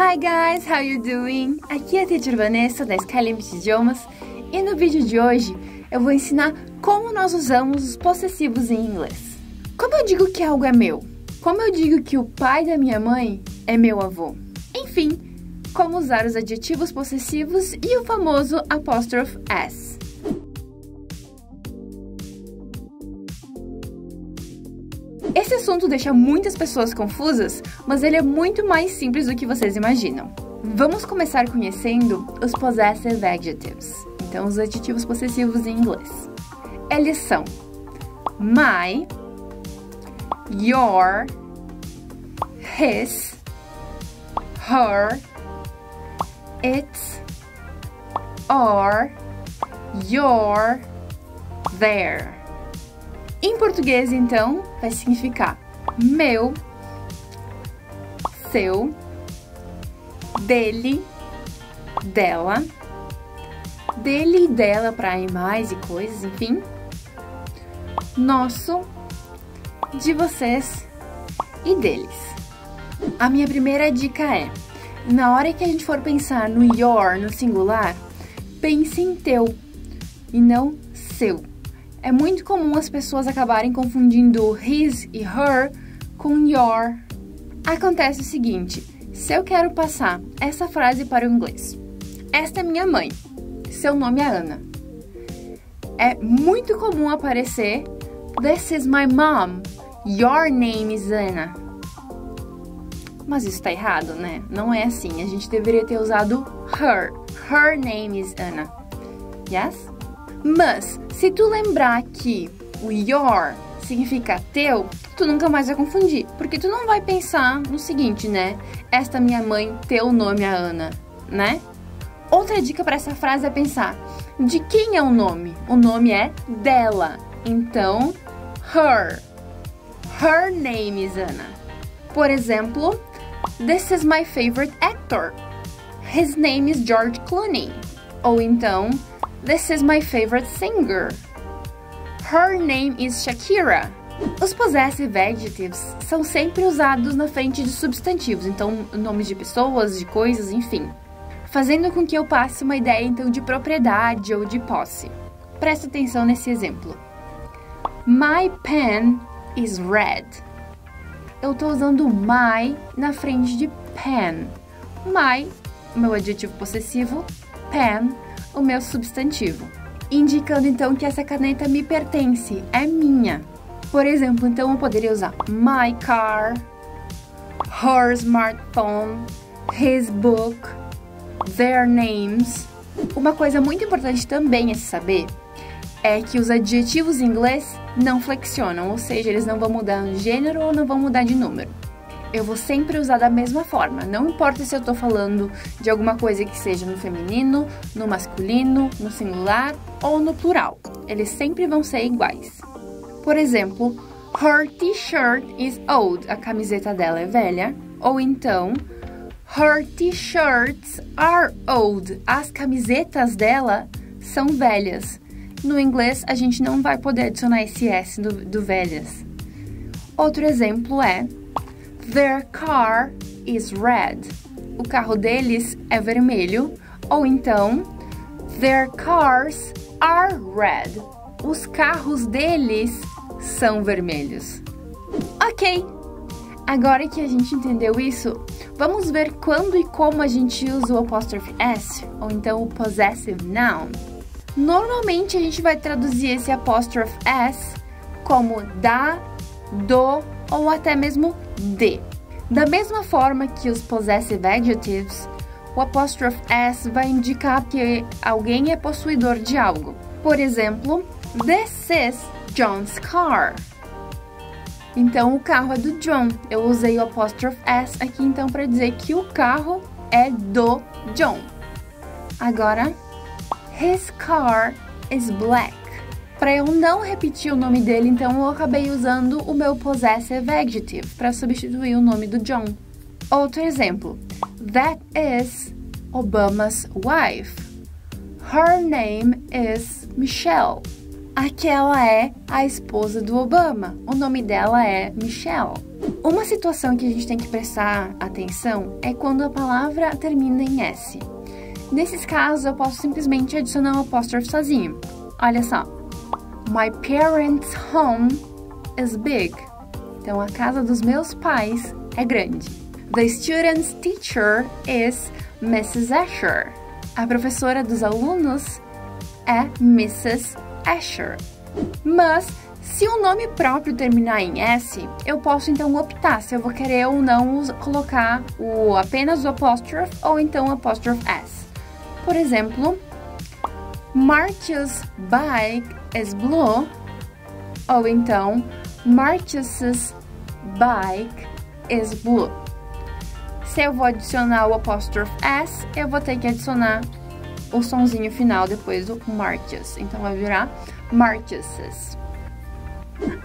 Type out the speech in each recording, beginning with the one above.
Hi guys, how you doing? Aqui é a Teacher Vanessa da SkyLimit Idiomas e no vídeo de hoje eu vou ensinar como nós usamos os possessivos em inglês. Como eu digo que algo é meu? Como eu digo que o pai da minha mãe é meu avô? Enfim, como usar os adjetivos possessivos e o famoso apostrophe S. Esse assunto deixa muitas pessoas confusas, mas ele é muito mais simples do que vocês imaginam. Vamos começar conhecendo os possessive adjectives, então os adjetivos possessivos em inglês. Eles são my, your, his, her, its, or, your, their. Em português, então, vai significar meu, seu, dele, dela, dele e dela para animais e coisas, enfim, nosso, de vocês e deles. A minha primeira dica é, na hora que a gente for pensar no your, no singular, pense em teu e não seu. É muito comum as pessoas acabarem confundindo his e her com your. Acontece o seguinte, se eu quero passar essa frase para o inglês. Esta é minha mãe, seu nome é Ana. É muito comum aparecer this is my mom, your name is Anna. Mas isso tá errado, né? Não é assim, a gente deveria ter usado her name is Anna. Yes? Mas, se tu lembrar que o your significa teu, tu nunca mais vai confundir. Porque tu não vai pensar no seguinte, né? Esta minha mãe, teu nome é Ana, né? Outra dica para essa frase é pensar, de quem é o nome? O nome é dela. Então, her. Her name is Anna. Por exemplo, this is my favorite actor. His name is George Clooney. Ou então, this is my favorite singer. Her name is Shakira. Os possessive adjectives são sempre usados na frente de substantivos, então nomes de pessoas, de coisas, enfim. Fazendo com que eu passe uma ideia então de propriedade ou de posse. Presta atenção nesse exemplo. My pen is red. Eu estou usando my na frente de pen. My, meu adjetivo possessivo, pen, o meu substantivo, indicando então que essa caneta me pertence, é minha. Por exemplo, então eu poderia usar my car, her smartphone, his book, their names. Uma coisa muito importante também a se saber é que os adjetivos em inglês não flexionam, ou seja, eles não vão mudar de gênero ou não vão mudar de número. Eu vou sempre usar da mesma forma, não importa se eu tô falando de alguma coisa que seja no feminino, no masculino, no singular ou no plural. Eles sempre vão ser iguais. Por exemplo, her t-shirt is old, a camiseta dela é velha. Ou então, her t-shirts are old, as camisetas dela são velhas. No inglês, a gente não vai poder adicionar esse S do velhas. Outro exemplo é their car is red. O carro deles é vermelho. Ou então, their cars are red. Os carros deles são vermelhos. Ok! Agora que a gente entendeu isso, vamos ver quando e como a gente usa o apostrophe S, ou então o possessive noun. Normalmente a gente vai traduzir esse apostrophe S como da, do ou até mesmo de. Da mesma forma que os possessive adjectives, o apostrophe S vai indicar que alguém é possuidor de algo. Por exemplo, this is John's car. Então, o carro é do John. Eu usei o apostrophe S aqui então para dizer que o carro é do John. Agora, his car is black. Para eu não repetir o nome dele, então eu acabei usando o meu possessive adjective para substituir o nome do John. Outro exemplo. That is Obama's wife. Her name is Michelle. Aquela é a esposa do Obama. O nome dela é Michelle. Uma situação que a gente tem que prestar atenção é quando a palavra termina em S. Nesses casos, eu posso simplesmente adicionar um apóstrofo sozinho. Olha só. My parents' home is big. Então, a casa dos meus pais é grande. The student's teacher is Mrs. Asher. A professora dos alunos é Mrs. Asher. Mas, se o nome próprio terminar em S, eu posso então optar se eu vou querer ou não colocar apenas o apóstrofo ou então o apóstrofo S. Por exemplo, Marcia's bike is blue. Ou então, Marcia's bike is blue. Se eu vou adicionar o apóstrofo S, eu vou ter que adicionar o sonzinho final depois do Marcia's. Então, vai virar Marcia's.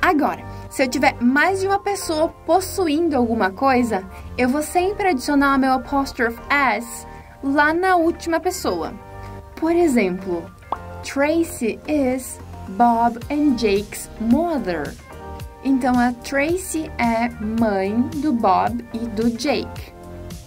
Agora, se eu tiver mais de uma pessoa possuindo alguma coisa, eu vou sempre adicionar o meu apóstrofo S lá na última pessoa. Por exemplo, Tracy is Bob and Jake's mother. Então, a Tracy é mãe do Bob e do Jake.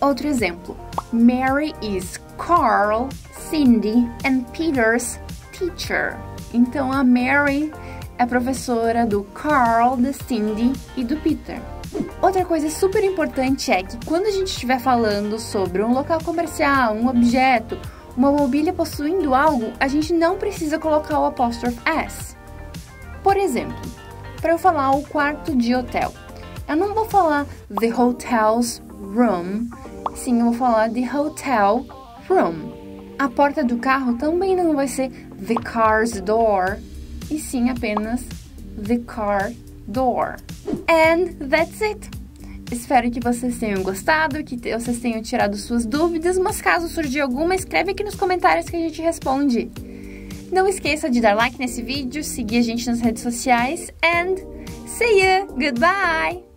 Outro exemplo, Mary is Carl, Cindy and Peter's teacher. Então, a Mary é professora do Carl, da Cindy e do Peter. Outra coisa super importante é que quando a gente estiver falando sobre um local comercial, um objeto, uma mobília possuindo algo, a gente não precisa colocar o apóstrofo S. Por exemplo, para eu falar o quarto de hotel, eu não vou falar the hotel's room, sim, eu vou falar the hotel room. A porta do carro também não vai ser the car's door, e sim apenas the car door. And that's it! Espero que vocês tenham gostado, que vocês tenham tirado suas dúvidas, mas caso surgir alguma, escreve aqui nos comentários que a gente responde. Não esqueça de dar like nesse vídeo, seguir a gente nas redes sociais, and see you! Goodbye!